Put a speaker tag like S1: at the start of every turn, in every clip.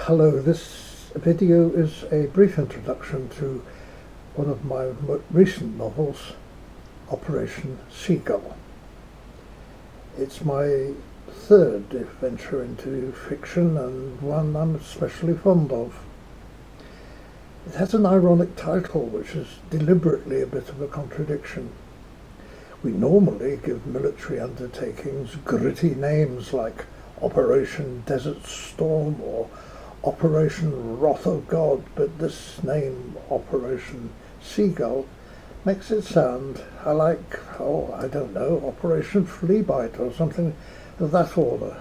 S1: Hello, this video is a brief introduction to one of my recent novels, Operation Seagull. It's my third venture into fiction and one I'm especially fond of. It has an ironic title which is deliberately a bit of a contradiction. We normally give military undertakings gritty names like Operation Desert Storm or Operation Wrath of God, but this name, Operation Seagull, makes it sound like, I don't know, Operation Fleabite or something of that order.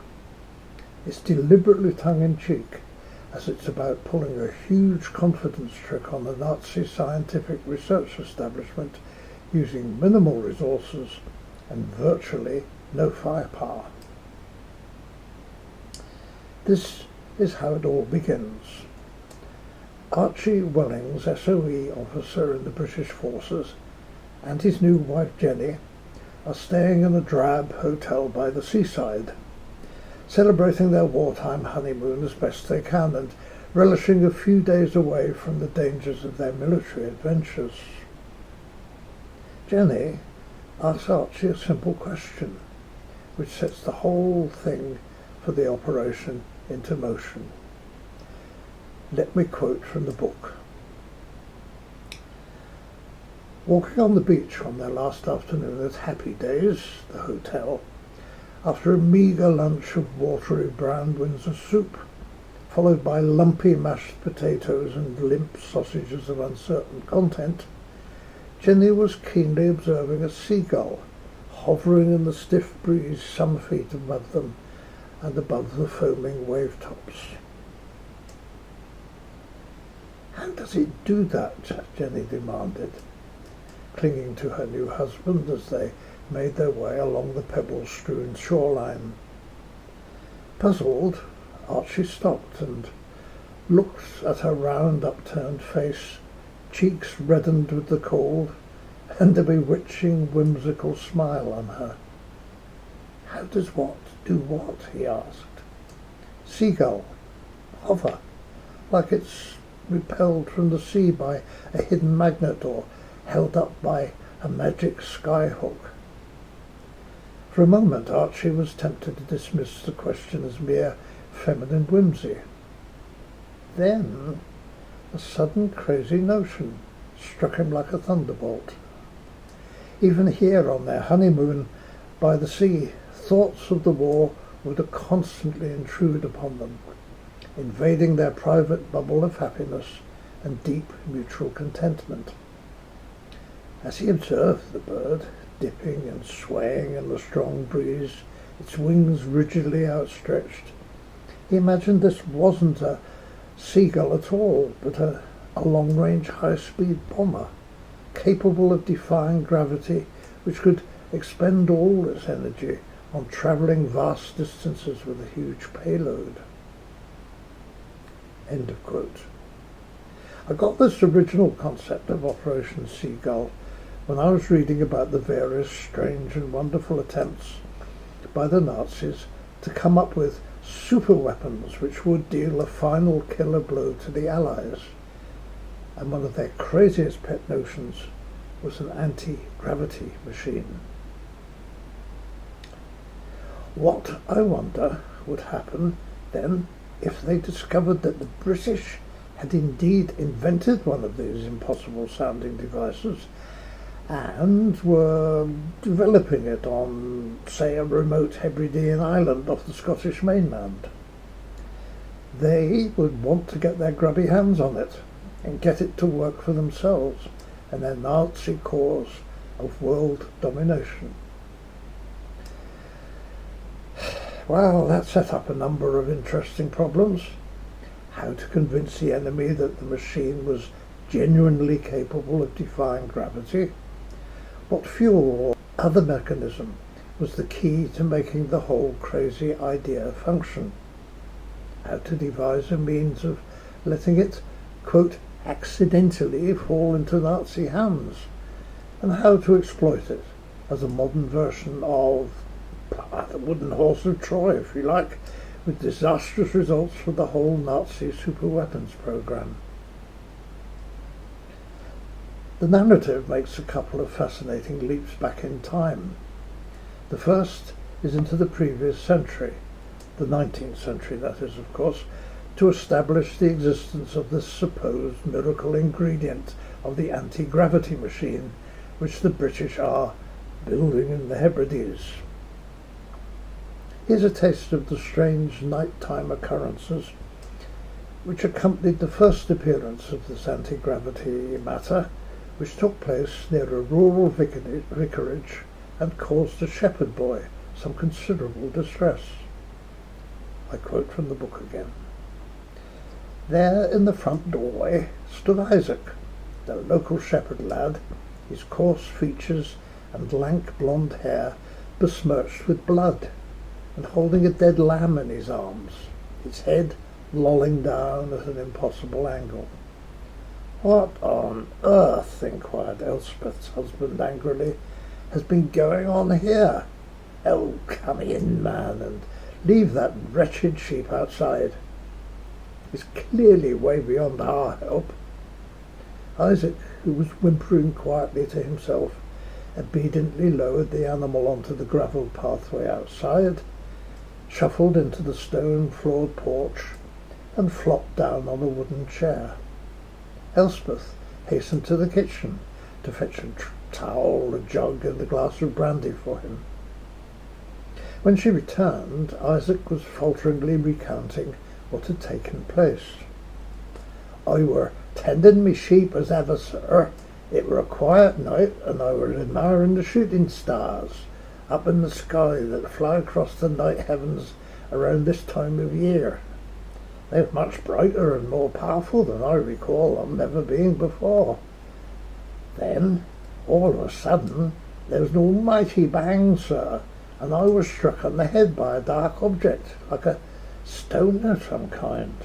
S1: It's deliberately tongue-in-cheek, as it's about pulling a huge confidence trick on the Nazi scientific research establishment using minimal resources and virtually no firepower. This is how it all begins. Archie Wellings, SOE officer in the British forces, and his new wife Jenny are staying in a drab hotel by the seaside, celebrating their wartime honeymoon as best they can and relishing a few days away from the dangers of their military adventures. Jenny asks Archie a simple question, which sets the whole thing for the operation into motion. Let me quote from the book. Walking on the beach on their last afternoon at Happy Days, the hotel, after a meagre lunch of watery brown Windsor soup, followed by lumpy mashed potatoes and limp sausages of uncertain content, Jenny was keenly observing a seagull hovering in the stiff breeze some feet above them and above the foaming wave tops. "How does it do that?" Jenny demanded, clinging to her new husband as they made their way along the pebble-strewn shoreline. Puzzled, Archie stopped and looked at her round, upturned face, cheeks reddened with the cold, and a bewitching, whimsical smile on her. "How does what do what?" he asked. "Seagull. Hover, like it's repelled from the sea by a hidden magnet or held up by a magic skyhook." For a moment Archie was tempted to dismiss the question as mere feminine whimsy. Then a sudden crazy notion struck him like a thunderbolt. Even here on their honeymoon by the sea, thoughts of the war would constantly intrude upon them, invading their private bubble of happiness and deep mutual contentment. As he observed the bird, dipping and swaying in the strong breeze, its wings rigidly outstretched, he imagined this wasn't a seagull at all, but a long-range high-speed bomber, capable of defying gravity, which could expend all its energy on travelling vast distances with a huge payload. End of quote. I got this original concept of Operation Seagull when I was reading about the various strange and wonderful attempts by the Nazis to come up with super weapons which would deal a final killer blow to the Allies, and one of their craziest pet notions was an anti-gravity machine. What, I wonder, would happen then if they discovered that the British had indeed invented one of these impossible sounding devices and were developing it on, say, a remote Hebridean island off the Scottish mainland. They would want to get their grubby hands on it and get it to work for themselves and their Nazi cause of world domination. Well, that set up a number of interesting problems. How to convince the enemy that the machine was genuinely capable of defying gravity? What fuel or other mechanism was the key to making the whole crazy idea function? How to devise a means of letting it, quote, accidentally fall into Nazi hands, and how to exploit it as a modern version of the wooden horse of Troy, if you like, with disastrous results for the whole Nazi superweapons program. The narrative makes a couple of fascinating leaps back in time. The first is into the previous century, the 19th century that is, of course, to establish the existence of this supposed miracle ingredient of the anti-gravity machine which the British are building in the Hebrides. Here's a taste of the strange nighttime occurrences which accompanied the first appearance of this anti-gravity matter, which took place near a rural vicarage and caused a shepherd boy some considerable distress. I quote from the book again. There in the front doorway stood Isaac, the local shepherd lad, his coarse features and lank blonde hair besmirched with blood, and holding a dead lamb in his arms, its head lolling down at an impossible angle. "What on earth," inquired Elspeth's husband angrily, "has been going on here? Oh, come in, man, and leave that wretched sheep outside. It's clearly way beyond our help." Isaac, who was whimpering quietly to himself, obediently lowered the animal onto the gravelled pathway outside, shuffled into the stone-floored porch, and flopped down on a wooden chair. Elspeth hastened to the kitchen to fetch a towel, a jug, and a glass of brandy for him. When she returned, Isaac was falteringly recounting what had taken place. "I were tending me sheep as ever, sir. It were a quiet night, and I were admiring the shooting stars up in the sky that fly across the night heavens around this time of year. They're much brighter and more powerful than I recall them ever being before. Then, all of a sudden, there was an almighty bang, sir, and I was struck on the head by a dark object, like a stone of some kind.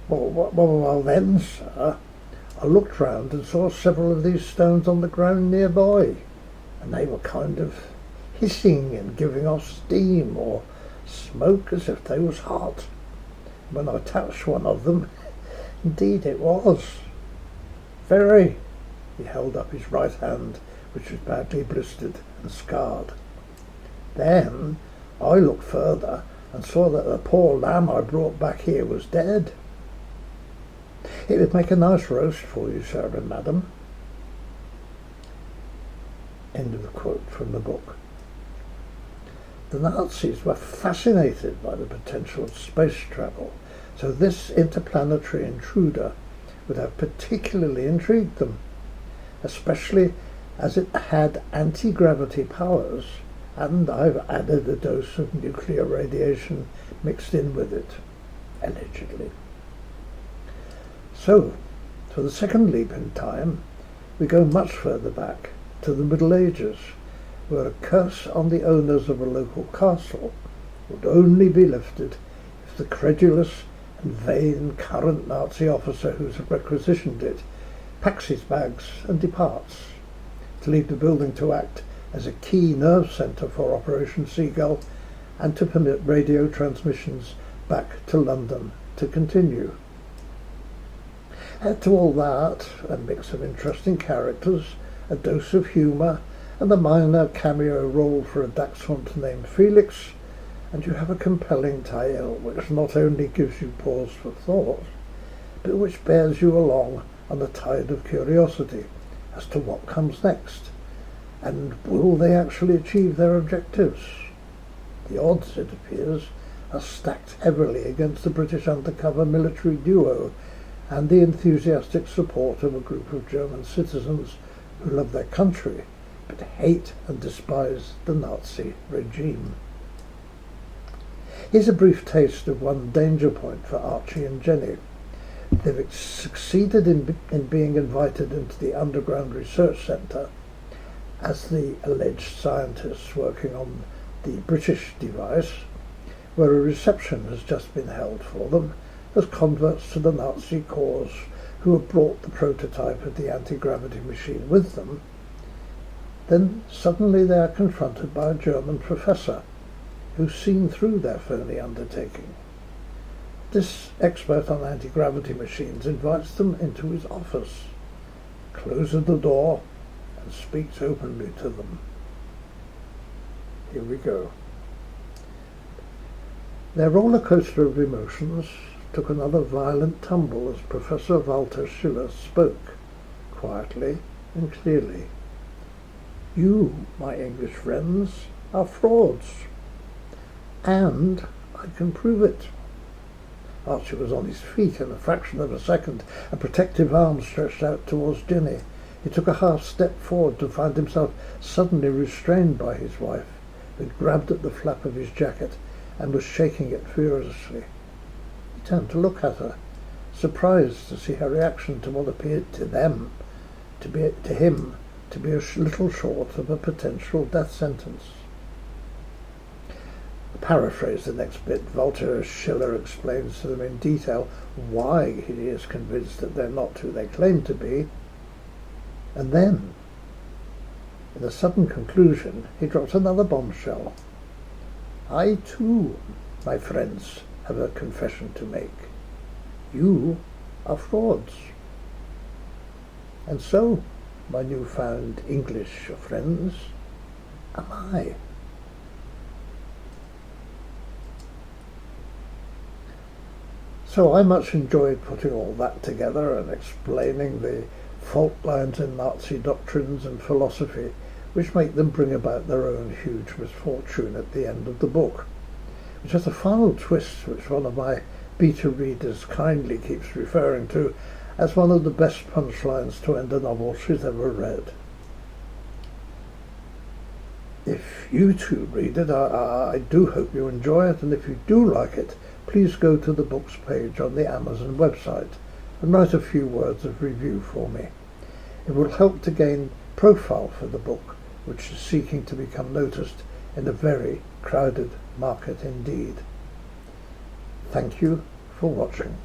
S1: Well, then, sir, I looked round and saw several of these stones on the ground nearby, and they were kind of hissing and giving off steam or smoke as if they was hot. When I touched one of them, indeed it was. Very." He held up his right hand, which was badly blistered and scarred. "Then I looked further and saw that the poor lamb I brought back here was dead. It would make a nice roast for you, sir and madam." End of the quote from the book. The Nazis were fascinated by the potential of space travel, so this interplanetary intruder would have particularly intrigued them, especially as it had anti-gravity powers, and I've added a dose of nuclear radiation mixed in with it, allegedly. So, for the second leap in time, we go much further back, to the Middle Ages, where a curse on the owners of a local castle would only be lifted if the credulous and vain current Nazi officer who's requisitioned it packs his bags and departs, to leave the building to act as a key nerve centre for Operation Seagull and to permit radio transmissions back to London to continue. Add to all that a mix of interesting characters, a dose of humour, and a minor cameo role for a dachshund named Felix, and you have a compelling tale which not only gives you pause for thought, but which bears you along on the tide of curiosity as to what comes next, and will they actually achieve their objectives? The odds, it appears, are stacked heavily against the British undercover military duo and the enthusiastic support of a group of German citizens who love their country but hate and despise the Nazi regime. Here's a brief taste of one danger point for Archie and Jenny. They've succeeded in being invited into the underground research centre as the alleged scientists working on the British device, where a reception has just been held for them as converts to the Nazi cause who have brought the prototype of the anti-gravity machine with them. Then suddenly they are confronted by a German professor who's seen through their phony undertaking. This expert on anti-gravity machines invites them into his office, closes the door, and speaks openly to them. Here we go. Their roller coaster of emotions took another violent tumble as Professor Walter Schiller spoke, quietly and clearly. You, my English friends, are frauds. And I can prove it. Archie was on his feet in a fraction of a second, a protective arm stretched out towards Jenny. He took a half step forward to find himself suddenly restrained by his wife, who had grabbed at the flap of his jacket and was shaking it furiously. He turned to look at her, surprised to see her reaction to what appeared to him to be a little short of a potential death sentence. Paraphrase the next bit. Walter Schiller explains to them in detail why he is convinced that they're not who they claim to be, and then, in a sudden conclusion, he drops another bombshell. I too, my friends, have a confession to make. You are frauds. And so, my newfound English friends, am I. So I much enjoyed putting all that together and explaining the fault lines in Nazi doctrines and philosophy which make them bring about their own huge misfortune at the end of the book, which has a final twist which one of my beta readers kindly keeps referring to as one of the best punchlines to end a novel she's ever read. If you too read it, I do hope you enjoy it, and if you do like it, please go to the books page on the Amazon website and write a few words of review for me. It will help to gain profile for the book, which is seeking to become noticed in a very crowded market indeed. Thank you for watching.